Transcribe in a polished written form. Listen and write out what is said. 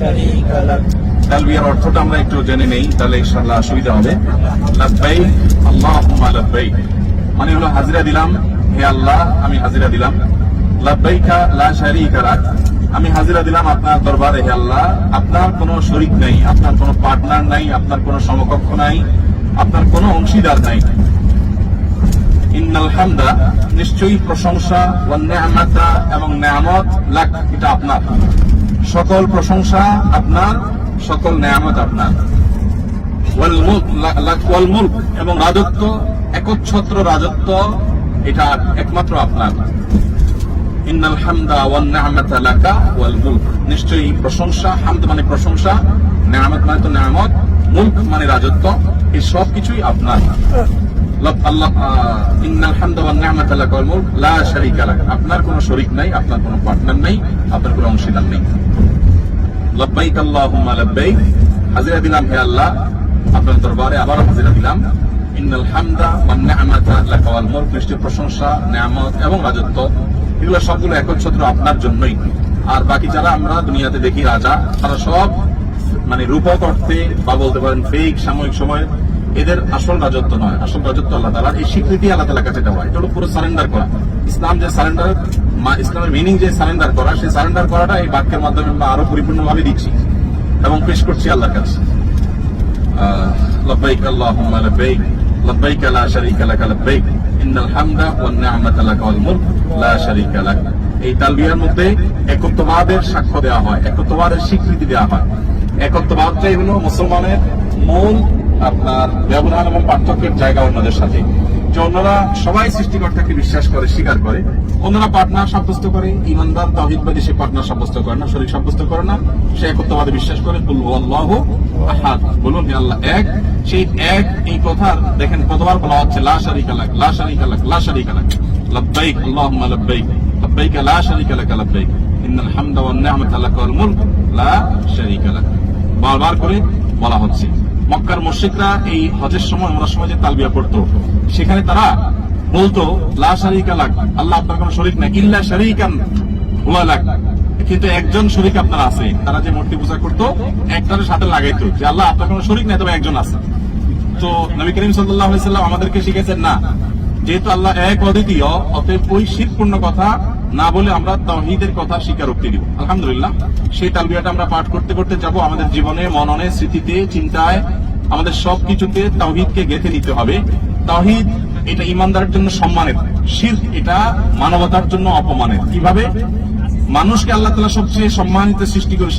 شريك لك তালবিয়ার অর্থটা আমরা একটু জেনে নেই, তাহলে ইনশাআল্লাহ সুবিধা হবে। লাব্বাইক আল্লাহুম্মা লাব্বাইক মানে হলো হাজিরা দিলাম, হে আল্লাহ আমি হাজিরা দিলাম। লাব্বাইকা লা শারীকা লাক আমি হাজিরা দিলাম আপনার দরবারে, হে আল্লাহ আপনার কোনো শরীক নাই, আপনার কোনো পার্টনার নাই, আপনার কোনো সমকক্ষ নাই, আপনার কোনো অংশীদার নাই। ইন্নাল হামদা নিশ্চয়ই প্রশংসা, ওয়ান নি'মাতা এবং নিয়ামত, লাক এটা আপনার, সকল প্রশংসা আপনার, সকল নিয়ামত আপনার। ওয়াল মুলক লাক ওয়াল মুলক এবং রাজত্ব, একচ্ছত্র রাজত্ব এটা একমাত্র আপনার। ইন্নাল হামদা ওয়ান নি'মাতা লাকা ওয়াল মুলক নিশ্চয়ই প্রশংসা, হামদ মানে প্রশংসা, নিয়ামত মানে তো নিয়ামত, মুলক মানে রাজত্ব, এই সব কিছুই আপনার। আল্লাহ ইন্নাল হামদা ওয়ান নি'মাতা লাকা ওয়াল মুলক লা শারীকা লাক আপনার কোনো শরীক নাই, আপনার কোনো পার্টনার নাই, আপনার কোনো অংশীদার নেই। লাব্বাইক আল্লাহুম্মা লাব্বাইক হাজিরা দিলাম হে আল্লাহ আপনার দরবারে, আবার হাজিরা দিলাম। ইন্নাল হামদা ওয়ান নি'মাতা লাকা ওয়াল মুলক নিশ্চয়ই প্রশংসা, নিয়ামত এবং রাজত্ব এগুলো সবগুলো একচ্ছত্র আপনার জন্যই। আর বাকি যারা আমরা দুনিয়াতে দেখি রাজা, তারা সব মানে রূপক অর্থে বা বলতে পারেন ফেক সাময়িক সময়, এদের আসল রাজত্ব নয়, আসল রাজত্ব আল্লাহ তাআলার। এই স্বীকৃতি আল্লাহ তাআলার কাছে দেওয়া, এটা হলো পুরো সারেন্ডার করা। ইসলাম যে সারেন্ডার, ইসলামের মিনিং যে সারেন্ডার করা, সেই সারেন্ডার করাটা এই বাক্যের মাধ্যমে আমরা আরো পরিপূর্ণভাবে দিচ্ছি এবং পেশ করছি আল্লাহর কাছে। লাব্বাইক আল্লাহুম্মা লাব্বাইক লাব্বাইক লা শারীকা লাক লাব্বাইক ইন্নাল হামদা ওয়ান নি'মাতা লাকা ওয়াল মুলক লা শারীকা লাক। এই তালবিয়ার মধ্যে একত্ববাদের সাক্ষ্য দেওয়া হয়, একত্ববাদের স্বীকৃতি দেওয়া হয়। একত্ববাদটাই হলো মুসলমানের মূল আপনার ব্যবধান এবং পার্থক্যের জায়গা অন্যদের সাথে। যে অন্যরা সবাই সৃষ্টিকর্তাকে বিশ্বাস করে, স্বীকার করে, অন্যরা পার্টনার সাব্যস্ত করে। ইমানদার তাওহীদবাদী সে পার্টনার সাব্যস্ত করে না, শরীক সাব্যস্ত করে না, সে একত্ববাদে বিশ্বাস করে। কুল হুয়াল্লাহু আহাদ বলুন হে আল্লাহ এক। সেই এক এই কথার দেখেন কতবার বলা হচ্ছে লা শারীকা লাক, লা শারীকা লাক, লা শারীকা লাক। লাব্বাইক আল্লাহুম্মা লাব্বাইক লাব্বাইক লা শারীকা লাক লাব্বাইক ইন্নাল হামদা ওয়ান নি'মাতা লাকা ওয়াল মুলক লা শারীকা লাক বারবার করে বলা হচ্ছে। মক্কার মুশরিকরা এই হজের সময় ওমরার সময় যে তালবিয়া পড়তো, সেখানে তারা বলতো লা শারীকা লাক আল্লাহ আপনার কোনো শরীক নাই, ইল্লা শারীকান হুয়া লাক কিন্তু একজন শরীক আপনার আছে। তারা যে মূর্তি পূজা করতো একটার সাথে লাগাইতো যে আল্লাহ আপনার কোনো শরীক নাই, তবে একজন আছে। তো নবী করিম সাল্লাল্লাহু আলাইহি সাল্লাম আমাদেরকে শিখেছেন না, যেহেতু আল্লাহ এক অদ্বিতীয়, অতএব ওই শিরকপূর্ণ কথা না বলে আমরা তাওহীদের কথা স্বীকারোক্তি দিব। আলহামদুলিল্লাহ সেই তালবিয়াটা আমরা পাঠ করতে করতে যাব। আমাদের জীবনে, মননে, স্মৃতিতে, চিন্তায়, আমাদের সবকিছুতে তাওহীদকে গেঁথে নিতে হবে। তাওহীদ এটা ইমানদারের জন্য সম্মানের, শিরক এটা মানবতার জন্য অপমানের। কিভাবে? মানুষকে আল্লাহ তাআলা সবচেয়ে সম্মানিত সৃষ্টি করে